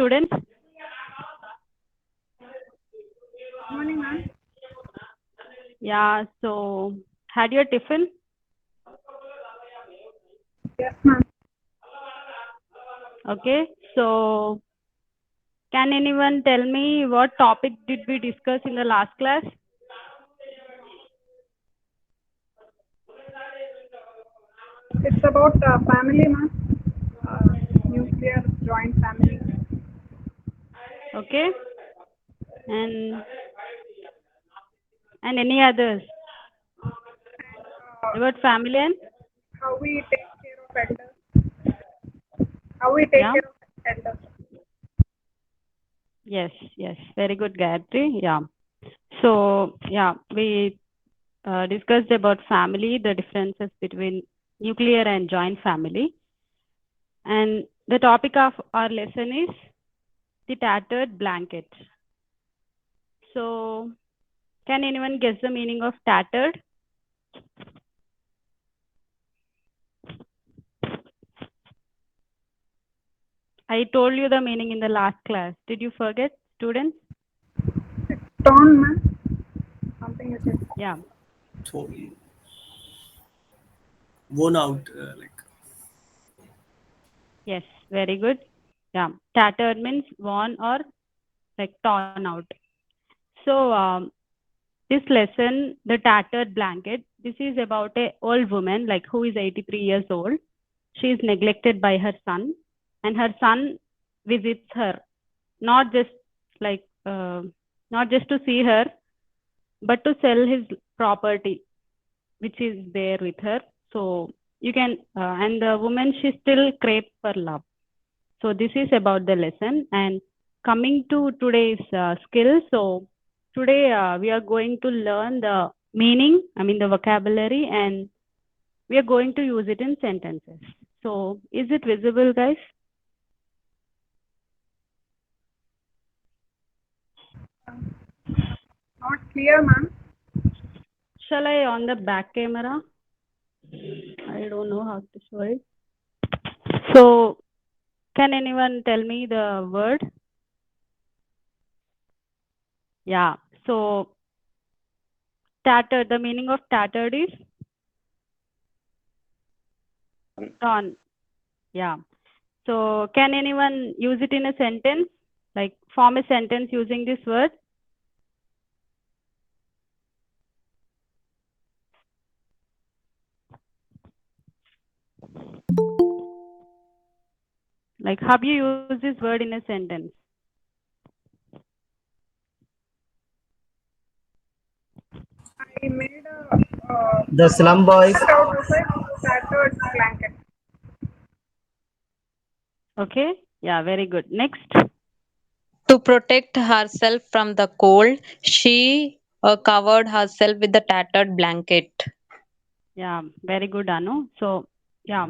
students? Morning, ma'am. Yeah, so had your tiffin? Yes, ma'am. Okay, so can anyone tell me what topic did we discuss in the last class? It's about family, ma'am. Nuclear joint family. Okay, and any others Uh, about family and how we take care of elders. How we take yeah, care of elders. yes, very good, Gayatri. Yeah, so yeah, we discussed about family, the differences between nuclear and joint family, and the topic of our lesson is the tattered blanket. So, can anyone guess the meaning of tattered? I told you the meaning in the last class. Did you forget, students? Torn, ma'am. Something like that. Yeah. Totally worn out, Yes. Very good. Yeah. Tattered means worn or like torn out. So, this lesson, the tattered blanket, this is about a old woman like who is 83 years old. She is neglected by her son, and her son visits her, not just like not just to see her, but to sell his property which is there with her. So you can and the woman, she still craves for love. So this is about the lesson. And coming to today's skill, so today we are going to learn the meaning, I mean the vocabulary, and we are going to use it in sentences. So is it visible, guys? Not clear, ma'am. Shall I on the back camera? I don't know how to show it. So can anyone tell me the word? Yeah. So tattered, the meaning of tattered is torn. Yeah. So can anyone use it in a sentence? Like form a sentence using this word? Like how do you use this word in a sentence? I made the slum boys. shirt out of a tattered blanket. Okay. Yeah, very good. Next. To protect herself from the cold, she covered herself with a tattered blanket. Yeah, very good, Anu. So yeah,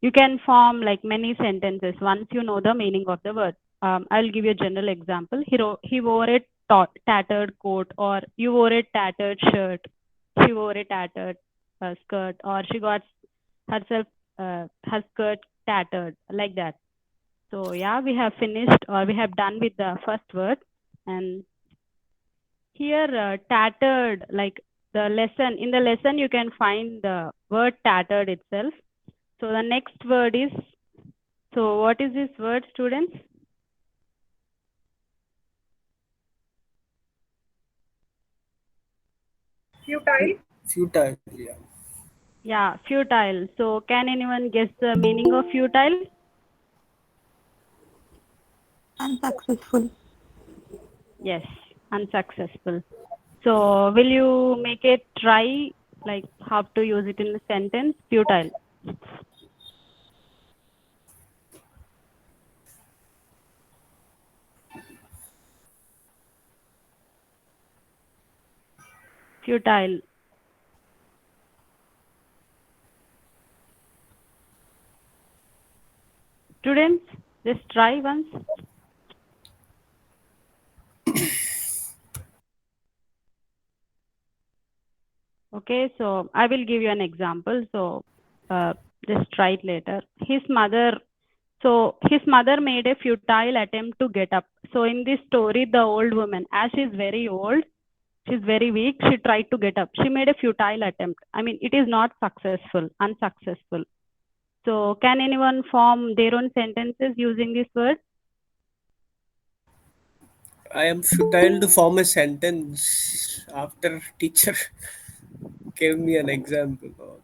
you can form like many sentences once you know the meaning of the word. I'll give you a general example. He wore a tattered coat, or you wore a tattered shirt. She wore a tattered skirt, or she got herself her skirt tattered, like that. So yeah, we have finished, or we have done with the first word. And here tattered, like the lesson, in the lesson you can find the word tattered itself. So the next word is, so what is this word, students? Futile. Futile, yeah. Yeah, futile. So can anyone guess the meaning of futile? Unsuccessful. Yes, unsuccessful. So will you make a try, like how to use it in a sentence? Futile. Futile. Students, just try once. Okay, so I will give you an example. So just try it later. His mother So his mother made a futile attempt to get up. So in this story, the old woman, as she's very old, she's very weak, she tried to get up. She made a futile attempt. I mean, it is not successful, unsuccessful. So can anyone form their own sentences using this word? I am futile to form a sentence after teacher gave me an example. Or,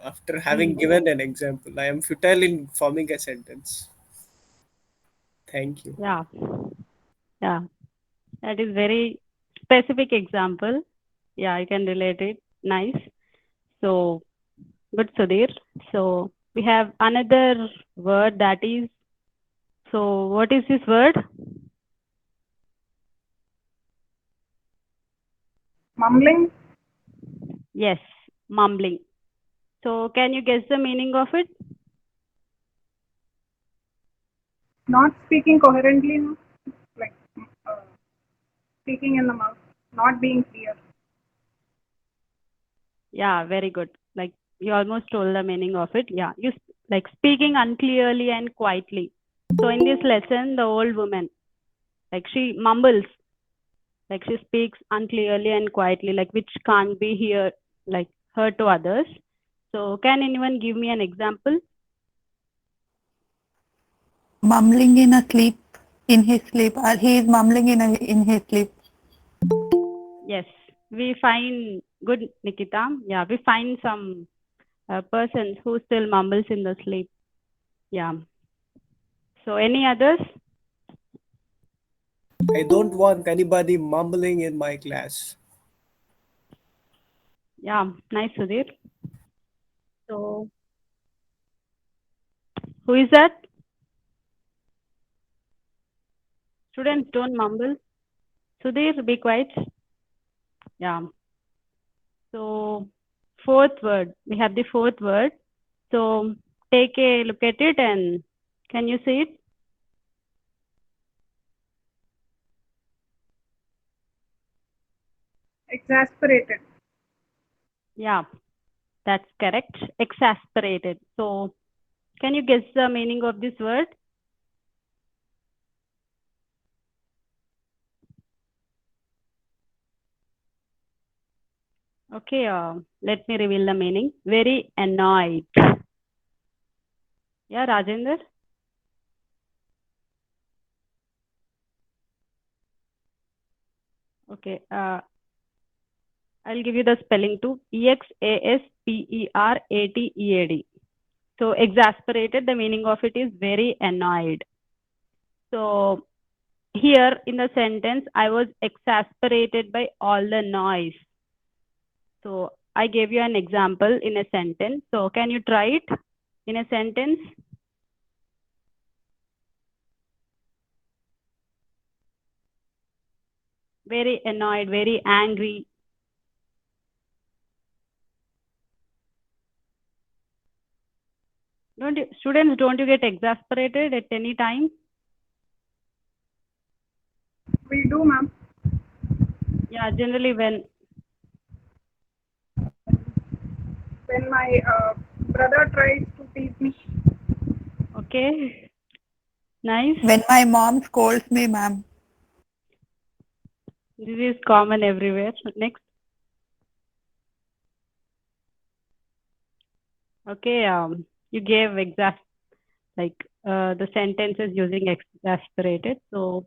after having given an example, I am futile in forming a sentence. Thank you. Yeah. Yeah. That is very specific example. Yeah, I can relate it. Nice. So good, Sudhir. So we have another word that is, so what is this word? Mumbling. Yes, mumbling. So can you guess the meaning of it? Not speaking coherently. No? Like speaking in the mouth. Not being clear. Yeah, very good. Like you almost told the meaning of it. Yeah, like speaking unclearly and quietly. So in this lesson, the old woman, like she mumbles, like she speaks unclearly and quietly, like which can't be like heard to others. So can anyone give me an example? Mumbling in a sleep, in his sleep, or he is mumbling in his sleep. Yes, we find good, Nikita. Yeah, we find some persons who still mumbles in the sleep. Yeah. So any others? I don't want anybody mumbling in my class. Yeah, nice, Sudhir. So who is that? Students, don't mumble. Sudhir, be quiet. Yeah. So fourth word, we have the fourth word. So take a look at it and can you see it? Exasperated. Yeah, that's correct. Exasperated. So can you guess the meaning of this word? Okay, let me reveal the meaning. Very annoyed. Yeah, Rajender? Okay, I'll give you the spelling too. Exasperated. So exasperated, the meaning of it is very annoyed. So here in the sentence, I was exasperated by all the noise. So I gave you an example in a sentence. So can you try it in a sentence? Very annoyed, very angry. Students, don't you get exasperated at any time? We do, ma'am. Yeah, generally When my brother tries to tease me. okay, nice. When my mom scolds me, ma'am. This is common everywhere. Next. Okay, you gave the sentences using exasperated. So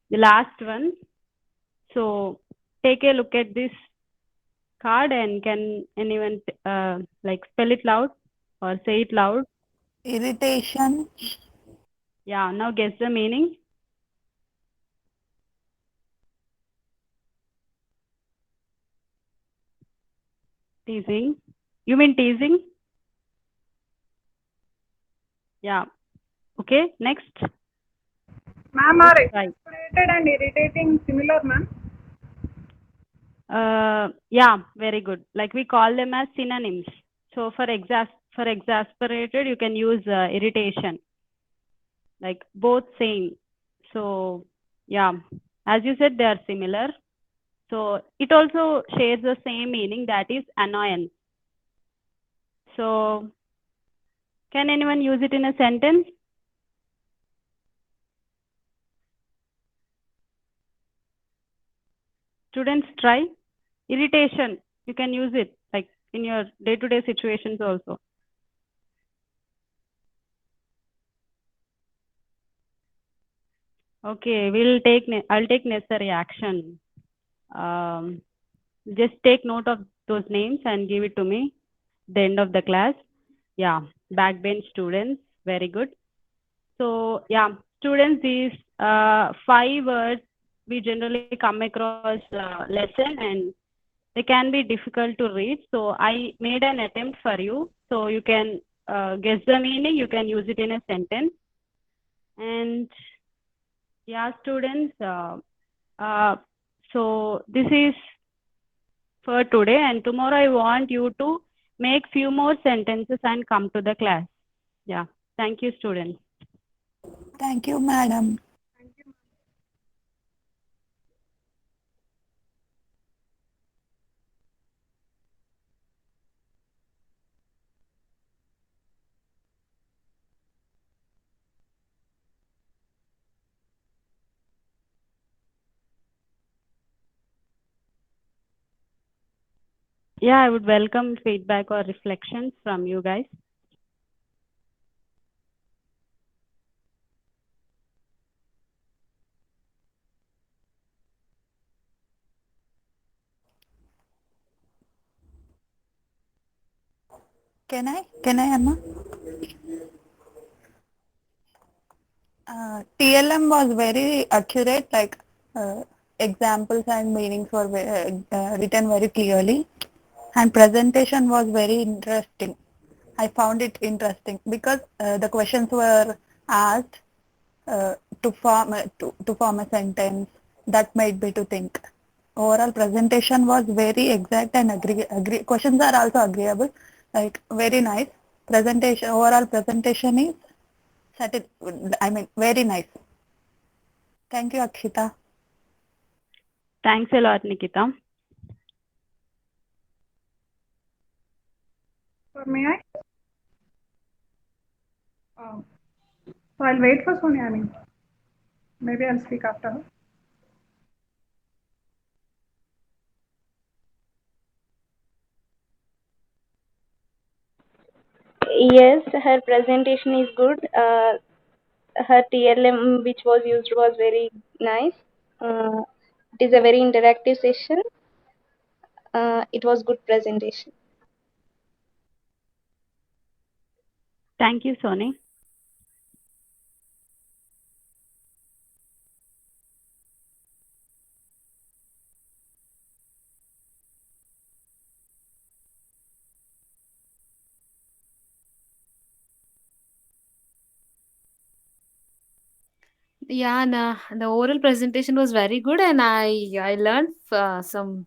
the last one. So take a look at this card and can anyone like spell it loud or say it loud? Irritation, Yeah, now guess the meaning. Teasing. You mean teasing? Yeah. Okay, next. Ma'am, are Right. exasperated and irritating similar, ma'am? Yeah, very good. Like we call them as synonyms. So for exasperated, you can use irritation. Like both same. So yeah, as you said, they are similar. So it also shares the same meaning, that is annoyance. So Can anyone use it in a sentence? Students, try. Irritation, you can use it like in your day-to-day situations also. Okay, I'll take necessary action. Just take note of those names and give it to me the end of the class. Yeah, backbench students, very good. So yeah, students, these 5 words we generally come across lesson, and they can be difficult to read. So I made an attempt for you. So you can guess the meaning, you can use it in a sentence. And yeah, students, so this is for today, and tomorrow I want you to make few more sentences and come to the class. Yeah, thank you, students. Thank you, madam. Thank you. Yeah, I would welcome feedback or reflections from you guys. Can I, Emma? TLM was very accurate, like examples and meanings were written very clearly, and presentation was very interesting. I found it interesting because the questions were asked to form a sentence that made me to think. Overall presentation was very exact and agree. Questions are also agreeable, like very nice. Presentation, overall presentation is very nice. Thank you, Akshita. Thanks a lot, Nikita. So may I? So I'll wait for Sonia. I mean, maybe I'll speak after her. Yes, her presentation is good. Her TLM which was used was very nice. It is a very interactive session. It was good presentation. Thank you, Soni. Yeah, the oral presentation was very good, and I learned some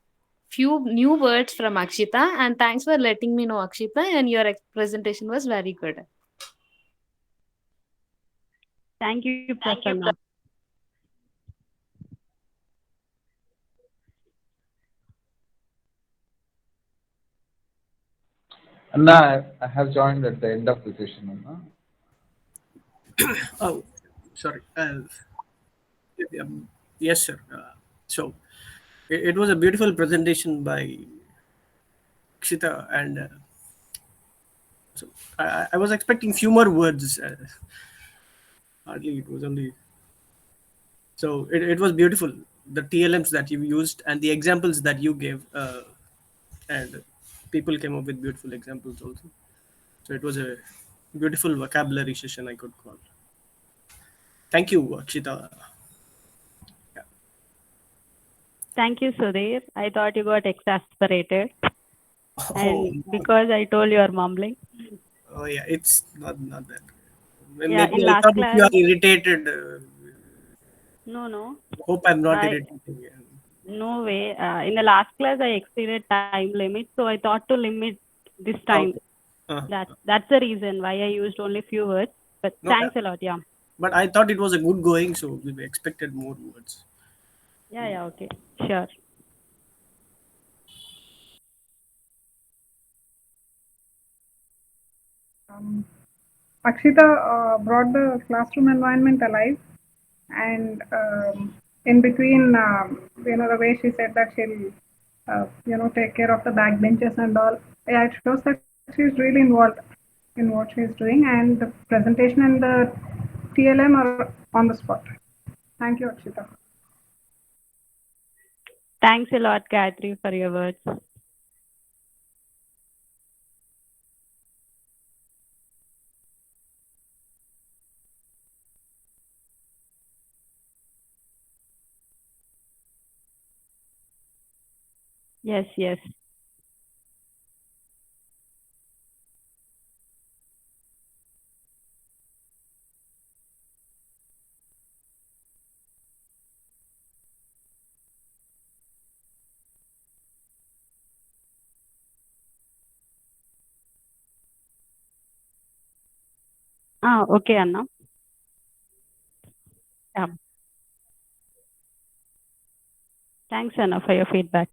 few new words from Akshita. And thanks for letting me know, Akshita. And your presentation was very good. Thank you, Prasanna. Anna, I have joined at the end of the session, Anna. Oh, sorry. Yes, sir. So it was a beautiful presentation by Kshita, and so I was expecting few more words. Hardly, it was only. So it was beautiful. The TLMs that you used and the examples that you gave, and people came up with beautiful examples also. So it was a beautiful vocabulary session, I could call. Thank you, Akshita. Yeah. Thank you, Sudhir. I thought you got exasperated. Oh, And because I told you are mumbling. oh yeah, it's not that. Yeah, Maybe in I last thought if you are class, irritated. no. Hope I'm not I irritating you. No way. In the last class, I exceeded time limit, so I thought to limit this time. Okay. Uh, That's the reason why I used only few words. But no, thanks a lot. Yeah. but I thought it was a good going, so we expected more words. Yeah. Okay. Sure. Um, Akshita brought the classroom environment alive, and in between, the way she said that she'll, take care of the backbenches and all. Yeah, it shows that she's really involved in what she's doing, and the presentation and the TLM are on the spot. Thank you, Akshita. Thanks a lot, Gayatri, for your words. Yes, yes. Okay, Anna. Yeah. Thanks, Anna, for your feedback.